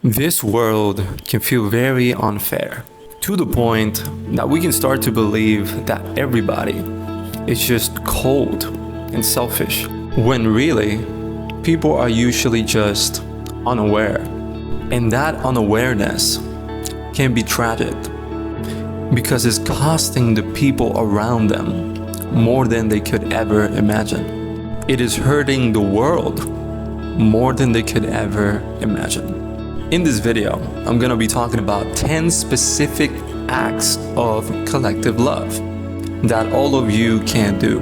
This world can feel very unfair, to the point that we can start to believe that everybody is just cold and selfish, when really, people are usually just unaware. And that unawareness can be tragic, because it's costing the people around them more than they could ever imagine. It is hurting the world more than they could ever imagine. In this video, I'm gonna be talking about 10 specific acts of collective love that all of you can do.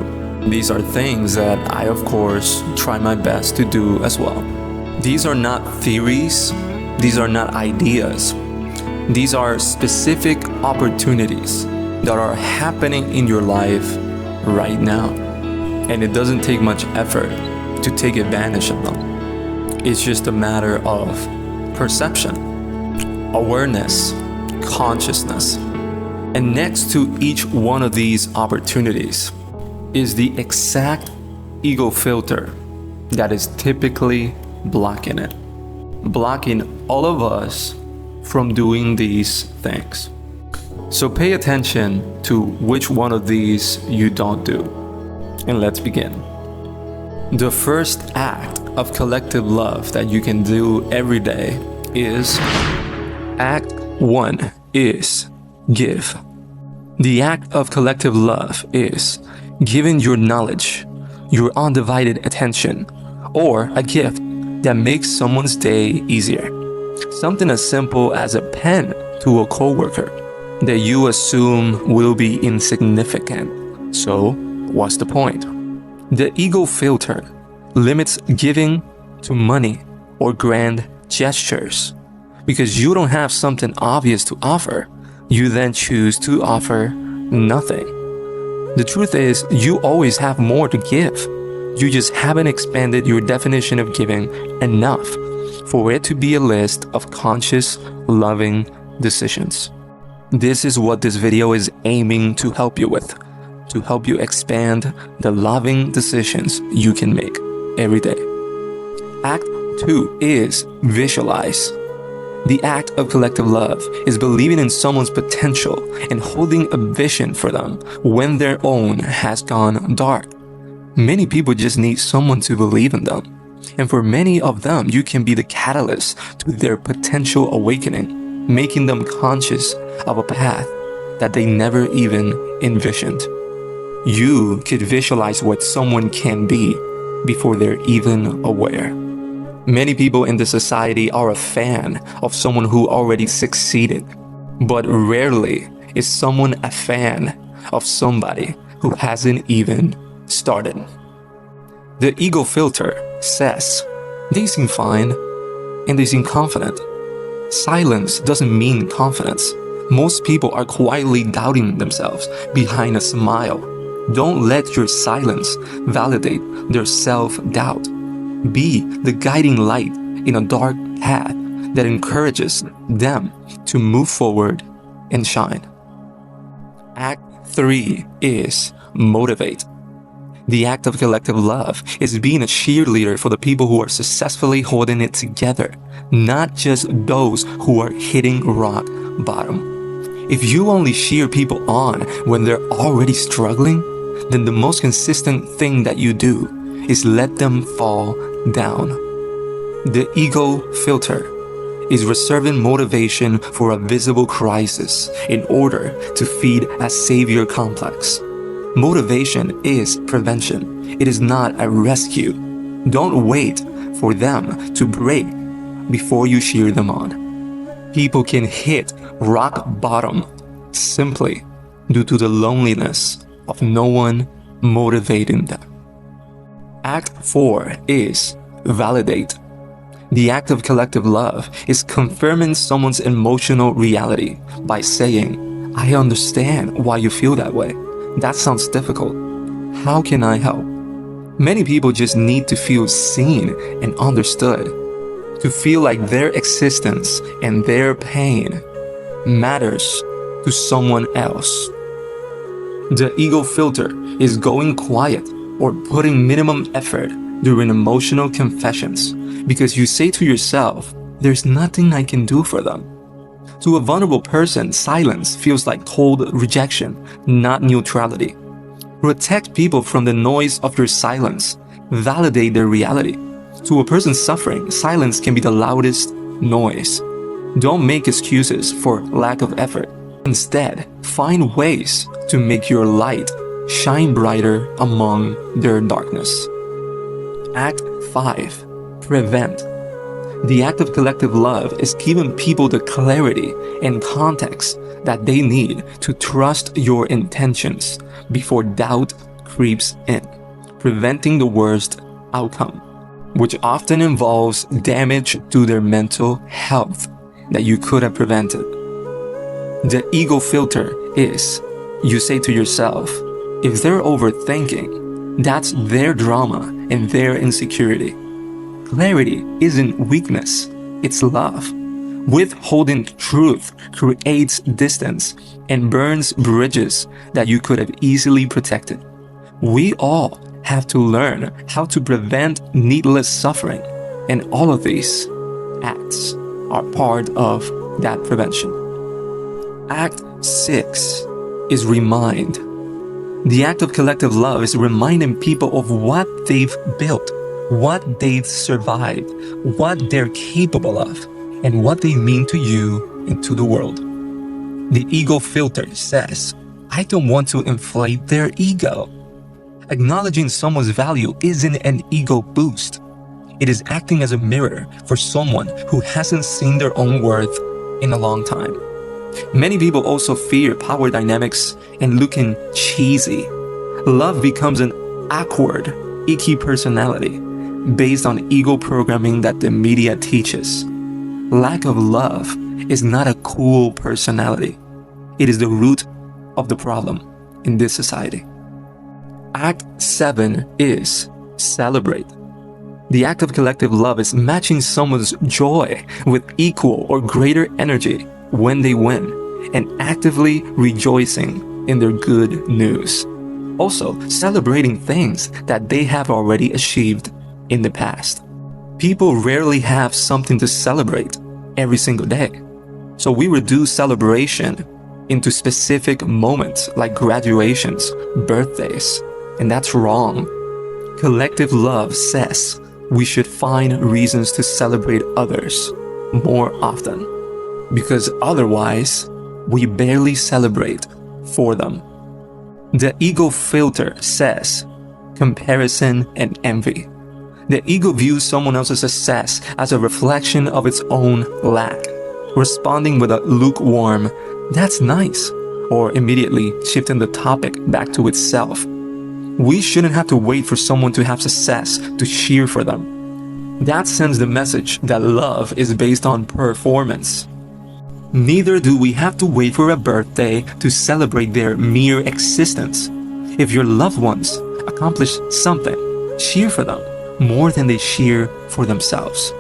These are things that I, of course, try my best to do as well. These are not theories, these are not ideas. These are specific opportunities that are happening in your life right now. And it doesn't take much effort to take advantage of them. It's just a matter of perception, awareness, consciousness. And next to each one of these opportunities is the exact ego filter that is typically blocking it, blocking all of us from doing these things. So pay attention to which one of these you don't do. And let's begin. The first act of collective love that you can do every day is Act 1 is give. The act of collective love is giving your knowledge, your undivided attention, or a gift that makes someone's day easier. Something as simple as a pen to a coworker that you assume will be insignificant. So, what's the point? The ego filter limits giving to money or grand gestures. Because you don't have something obvious to offer, you then choose to offer nothing. The truth is, you always have more to give. You just haven't expanded your definition of giving enough for it to be a list of conscious, loving decisions. This is what this video is aiming to help you with, to help you expand the loving decisions you can make every day. Act 2 is visualize. The act of collective love is believing in someone's potential and holding a vision for them when their own has gone dark. Many people just need someone to believe in them. And for many of them, you can be the catalyst to their potential awakening, making them conscious of a path that they never even envisioned. You could visualize what someone can be before they're even aware. Many people in this society are a fan of someone who already succeeded, but rarely is someone a fan of somebody who hasn't even started. The ego filter says, they seem fine and they seem confident. Silence doesn't mean confidence. Most people are quietly doubting themselves behind a smile. Don't let your silence validate their self-doubt. Be the guiding light in a dark path that encourages them to move forward and shine. Act 3 is motivate. The act of collective love is being a cheerleader for the people who are successfully holding it together, not just those who are hitting rock bottom. If you only cheer people on when they're already struggling, then the most consistent thing that you do is let them fall down. The ego filter is reserving motivation for a visible crisis in order to feed a savior complex. Motivation is prevention. It is not a rescue. Don't wait for them to break before you cheer them on. People can hit rock bottom simply due to the loneliness of no one motivating them. Act 4 is validate. The act of collective love is confirming someone's emotional reality by saying, I understand why you feel that way. That sounds difficult. How can I help? Many people just need to feel seen and understood, to feel like their existence and their pain matters to someone else. The ego filter is going quiet or putting minimum effort during emotional confessions because you say to yourself, there's nothing I can do for them. To a vulnerable person, silence feels like cold rejection, not neutrality. Protect people from the noise of your silence. Validate their reality. To a person suffering, silence can be the loudest noise. Don't make excuses for lack of effort. Instead, find ways to make your light shine brighter among their darkness. Act 5. Prevent. The act of collective love is giving people the clarity and context that they need to trust your intentions before doubt creeps in, preventing the worst outcome, which often involves damage to their mental health that you could have prevented. The ego filter is, you say to yourself, if they're overthinking, that's their drama and their insecurity. Clarity isn't weakness, it's love. Withholding truth creates distance and burns bridges that you could have easily protected. We all have to learn how to prevent needless suffering, and all of these acts are part of that prevention. Act 6 is remind. The act of collective love is reminding people of what they've built, what they've survived, what they're capable of, and what they mean to you and to the world. The ego filter says, I don't want to inflate their ego. Acknowledging someone's value isn't an ego boost. It is acting as a mirror for someone who hasn't seen their own worth in a long time. Many people also fear power dynamics and looking cheesy. Love becomes an awkward, icky personality based on ego programming that the media teaches. Lack of love is not a cool personality. It is the root of the problem in this society. Act 7 is celebrate. The act of collective love is matching someone's joy with equal or greater energy when they win and actively rejoicing in their good news. Also, celebrating things that they have already achieved in the past. People rarely have something to celebrate every single day. So we reduce celebration into specific moments like graduations, birthdays, and that's wrong. Collective love says we should find reasons to celebrate others more often, because otherwise we barely celebrate for them. The ego filter says comparison and envy. The ego views someone else's success as a reflection of its own lack, responding with a lukewarm, "That's nice," or immediately shifting the topic back to itself. We shouldn't have to wait for someone to have success to cheer for them. That sends the message that love is based on performance. Neither do we have to wait for a birthday to celebrate their mere existence. If your loved ones accomplish something, cheer for them more than they cheer for themselves.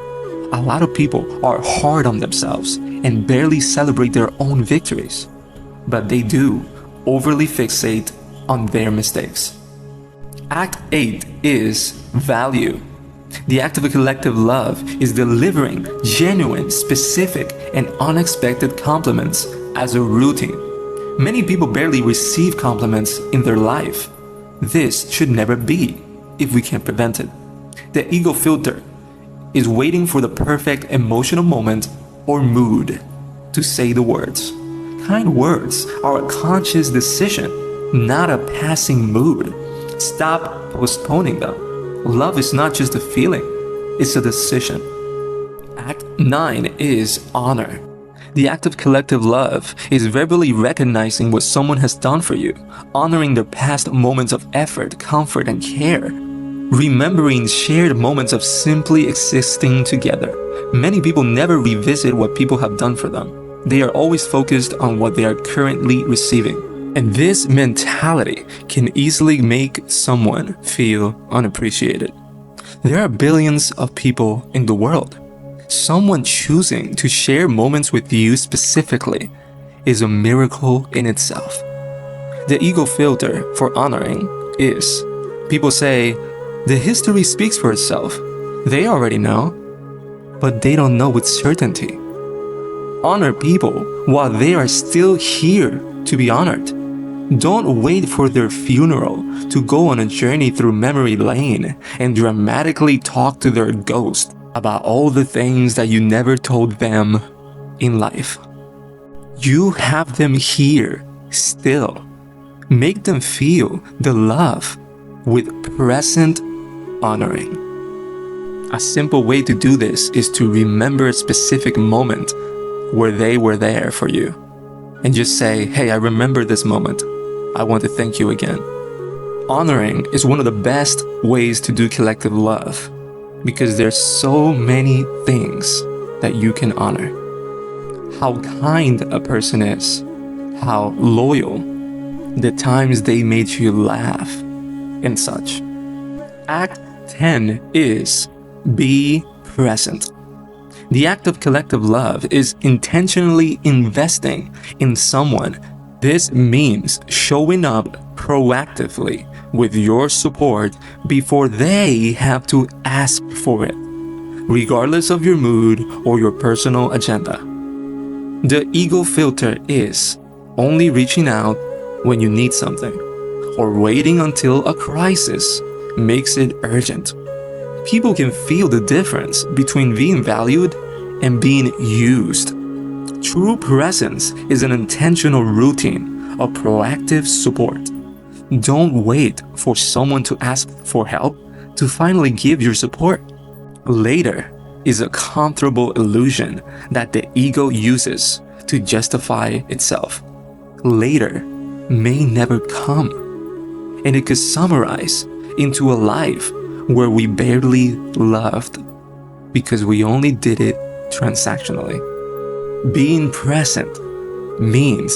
A lot of people are hard on themselves and barely celebrate their own victories, but they do overly fixate on their mistakes. Act 8 is value. The act of a collective love is delivering genuine, specific, and unexpected compliments as a routine. Many people barely receive compliments in their life. This should never be if we can prevent it. The ego filter is waiting for the perfect emotional moment or mood to say the words. Kind words are a conscious decision, not a passing mood. Stop postponing them. Love is not just a feeling, it's a decision. Act 9 is honor. The act of collective love is verbally recognizing what someone has done for you, honoring their past moments of effort, comfort, and care. Remembering shared moments of simply existing together. Many people never revisit what people have done for them. They are always focused on what they are currently receiving. And this mentality can easily make someone feel unappreciated. There are billions of people in the world. Someone choosing to share moments with you specifically is a miracle in itself. The ego filter for honoring is, people say, the history speaks for itself. They already know. but they don't know with certainty. Honor people while they are still here to be honored. Don't wait for their funeral to go on a journey through memory lane and dramatically talk to their ghost about all the things that you never told them in life. You have them here still. Make them feel the love with present honoring. A simple way to do this is to remember a specific moment where they were there for you and just say, hey, I remember this moment. I want to thank you again. Honoring is one of the best ways to do collective love because there's so many things that you can honor. How kind a person is, how loyal, the times they made you laugh, and such. Act 10 is be present. The act of collective love is intentionally investing in someone. This means showing up proactively with your support before they have to ask for it, regardless of your mood or your personal agenda. The ego filter is only reaching out when you need something, or waiting until a crisis makes it urgent. People can feel the difference between being valued and being used. True presence is an intentional routine of proactive support. Don't wait for someone to ask for help to finally give your support. Later is a comfortable illusion that the ego uses to justify itself. Later may never come, and it could summarize into a life where we barely loved because we only did it transactionally. Being present means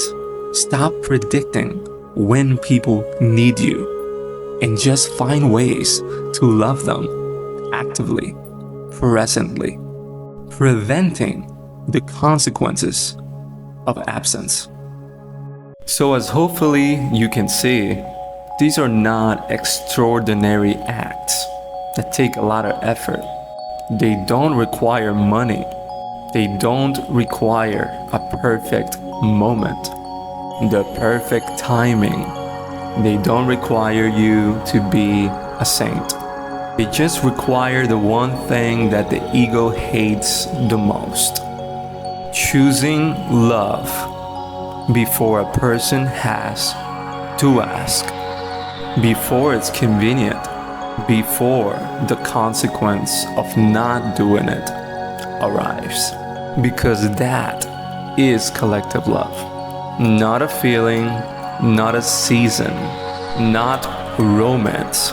stop predicting when people need you and just find ways to love them actively, presently, preventing the consequences of absence. So as hopefully you can see, these are not extraordinary acts that take a lot of effort. They don't require money. They don't require a perfect moment, the perfect timing. They don't require you to be a saint. They just require the one thing that the ego hates the most: choosing love before a person has to ask, before it's convenient, before the consequence of not doing it arrives. Because that is collective love. Not a feeling, not a season, not romance,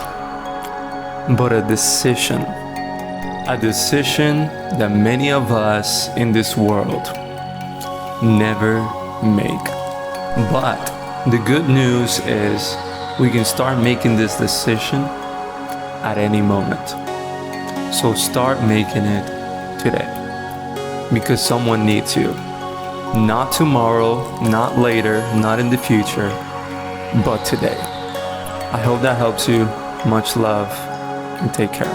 but a decision. A decision that many of us in this world never make. But the good news is we can start making this decision at any moment. So start making it today, because someone needs you. Not tomorrow, not later, not in the future, but today. I hope that helps you. Much love and take care.